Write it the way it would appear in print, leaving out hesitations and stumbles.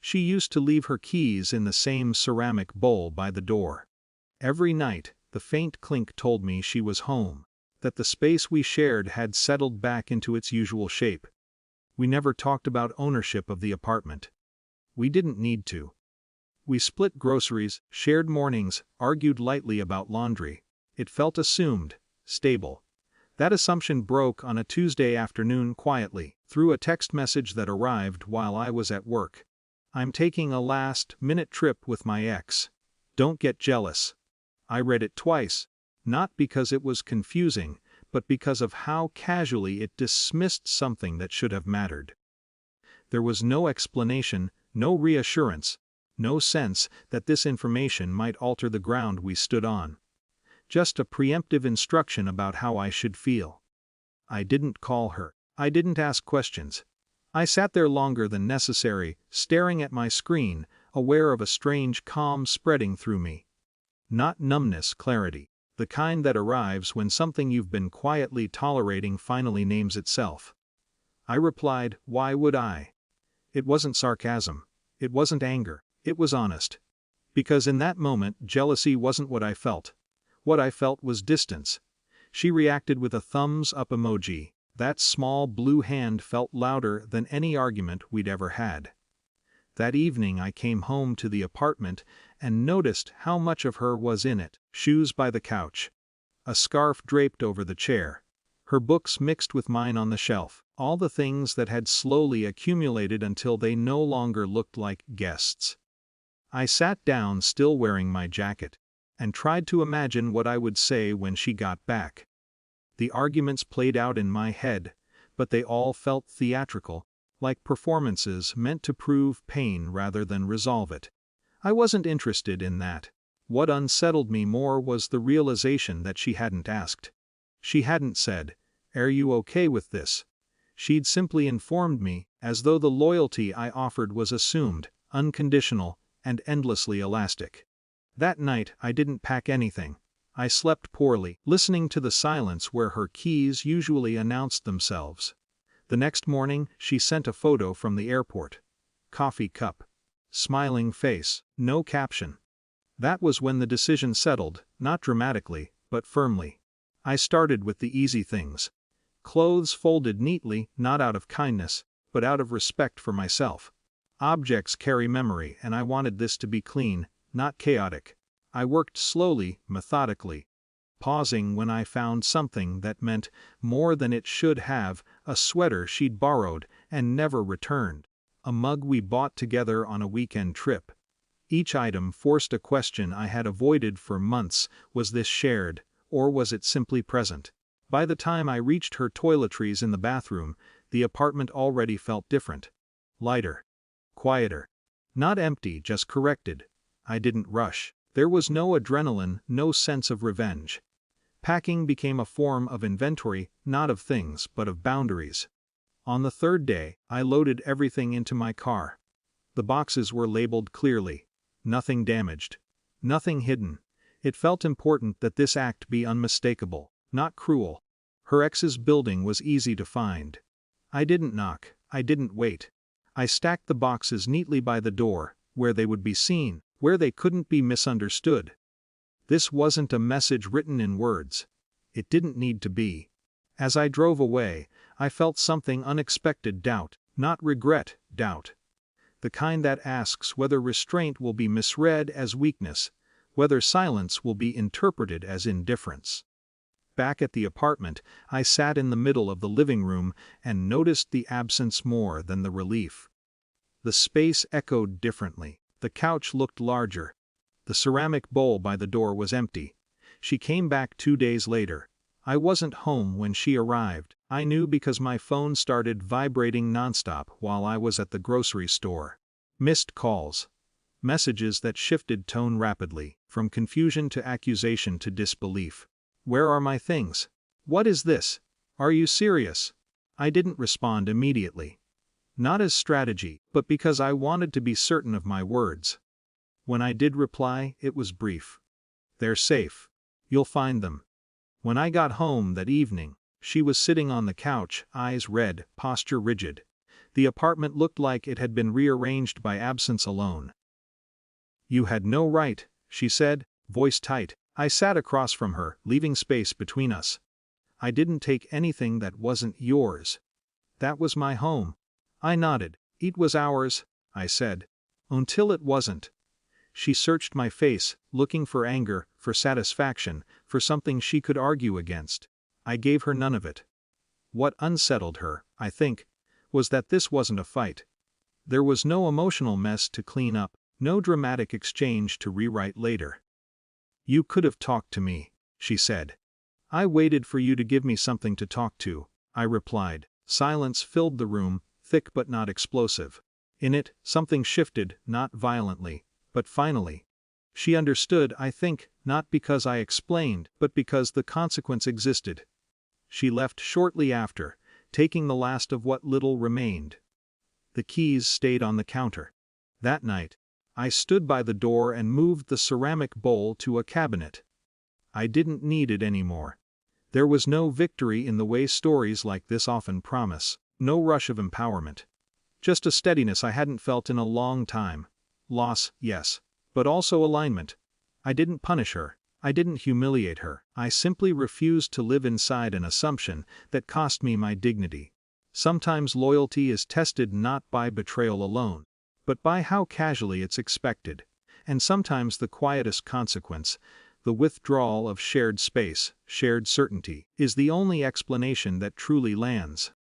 She used to leave her keys in the same ceramic bowl by the door. Every night, the faint clink told me she was home, that the space we shared had settled back into its usual shape. We never talked about ownership of the apartment. We didn't need to. We split groceries, shared mornings, argued lightly about laundry. It felt assumed, stable. That assumption broke on a Tuesday afternoon quietly, through a text message that arrived while I was at work. "I'm taking a last-minute trip with my ex. Don't get jealous." I read it twice, not because it was confusing, but because of how casually it dismissed something that should have mattered. There was no explanation, no reassurance, no sense that this information might alter the ground we stood on. Just a preemptive instruction about how I should feel. I didn't call her. I didn't ask questions. I sat there longer than necessary, staring at my screen, aware of a strange calm spreading through me. Not numbness, clarity. The kind that arrives when something you've been quietly tolerating finally names itself. I replied, "Why would I?" It wasn't sarcasm. It wasn't anger. It was honest. Because in that moment, jealousy wasn't what I felt. What I felt was distance. She reacted with a thumbs-up emoji. That small blue hand felt louder than any argument we'd ever had. That evening I came home to the apartment and noticed how much of her was in it. Shoes by the couch. A scarf draped over the chair. Her books mixed with mine on the shelf. All the things that had slowly accumulated until they no longer looked like guests. I sat down, still wearing my jacket, and tried to imagine what I would say when she got back. The arguments played out in my head, but they all felt theatrical, like performances meant to prove pain rather than resolve it. I wasn't interested in that. What unsettled me more was the realization that she hadn't asked. She hadn't said, "Are you okay with this?" She'd simply informed me, as though the loyalty I offered was assumed, unconditional, and endlessly elastic. That night I didn't pack anything. I slept poorly, listening to the silence where her keys usually announced themselves. The next morning she sent a photo from the airport. Coffee cup. Smiling face, no caption. That was when the decision settled, not dramatically, but firmly. I started with the easy things. Clothes folded neatly, not out of kindness, but out of respect for myself. Objects carry memory, and I wanted this to be clean, not chaotic. I worked slowly, methodically, pausing when I found something that meant more than it should have: a sweater she'd borrowed and never returned, a mug we bought together on a weekend trip. Each item forced a question I had avoided for months: was this shared, or was it simply present? By the time I reached her toiletries in the bathroom, the apartment already felt different. Lighter. Quieter. Not empty, just corrected. I didn't rush. There was no adrenaline, no sense of revenge. Packing became a form of inventory, not of things, but of boundaries. On the third day, I loaded everything into my car. The boxes were labeled clearly. Nothing damaged. Nothing hidden. It felt important that this act be unmistakable, not cruel. Her ex's building was easy to find. I didn't knock. I didn't wait. I stacked the boxes neatly by the door, where they would be seen, where they couldn't be misunderstood. This wasn't a message written in words. It didn't need to be. As I drove away, I felt something unexpected: doubt, not regret, doubt. The kind that asks whether restraint will be misread as weakness, whether silence will be interpreted as indifference. Back at the apartment, I sat in the middle of the living room and noticed the absence more than the relief. The space echoed differently. The couch looked larger. The ceramic bowl by the door was empty. She came back 2 days later. I wasn't home when she arrived. I knew because my phone started vibrating nonstop while I was at the grocery store. Missed calls. Messages that shifted tone rapidly, from confusion to accusation to disbelief. "Where are my things? What is this? Are you serious?" I didn't respond immediately. Not as strategy, but because I wanted to be certain of my words. When I did reply, it was brief. "They're safe. You'll find them." When I got home that evening, she was sitting on the couch, eyes red, posture rigid. The apartment looked like it had been rearranged by absence alone. "You had no right," she said, voice tight. I sat across from her, leaving space between us. "I didn't take anything that wasn't yours. That was my home." I nodded. "It was ours," I said. "Until it wasn't." She searched my face, looking for anger, for satisfaction, for something she could argue against. I gave her none of it. What unsettled her, I think, was that this wasn't a fight. There was no emotional mess to clean up, no dramatic exchange to rewrite later. "You could have talked to me," she said. "I waited for you to give me something to talk to," I replied. Silence filled the room, thick but not explosive. In it, something shifted, not violently, but finally. She understood, I think, not because I explained, but because the consequence existed. She left shortly after, taking the last of what little remained. The keys stayed on the counter. That night, I stood by the door and moved the ceramic bowl to a cabinet. I didn't need it anymore. There was no victory in the way stories like this often promise, no rush of empowerment. Just a steadiness I hadn't felt in a long time. Loss, yes, but also alignment. I didn't punish her. I didn't humiliate her. I simply refused to live inside an assumption that cost me my dignity. Sometimes loyalty is tested not by betrayal alone, but by how casually it's expected. And sometimes the quietest consequence, the withdrawal of shared space, shared certainty, is the only explanation that truly lands.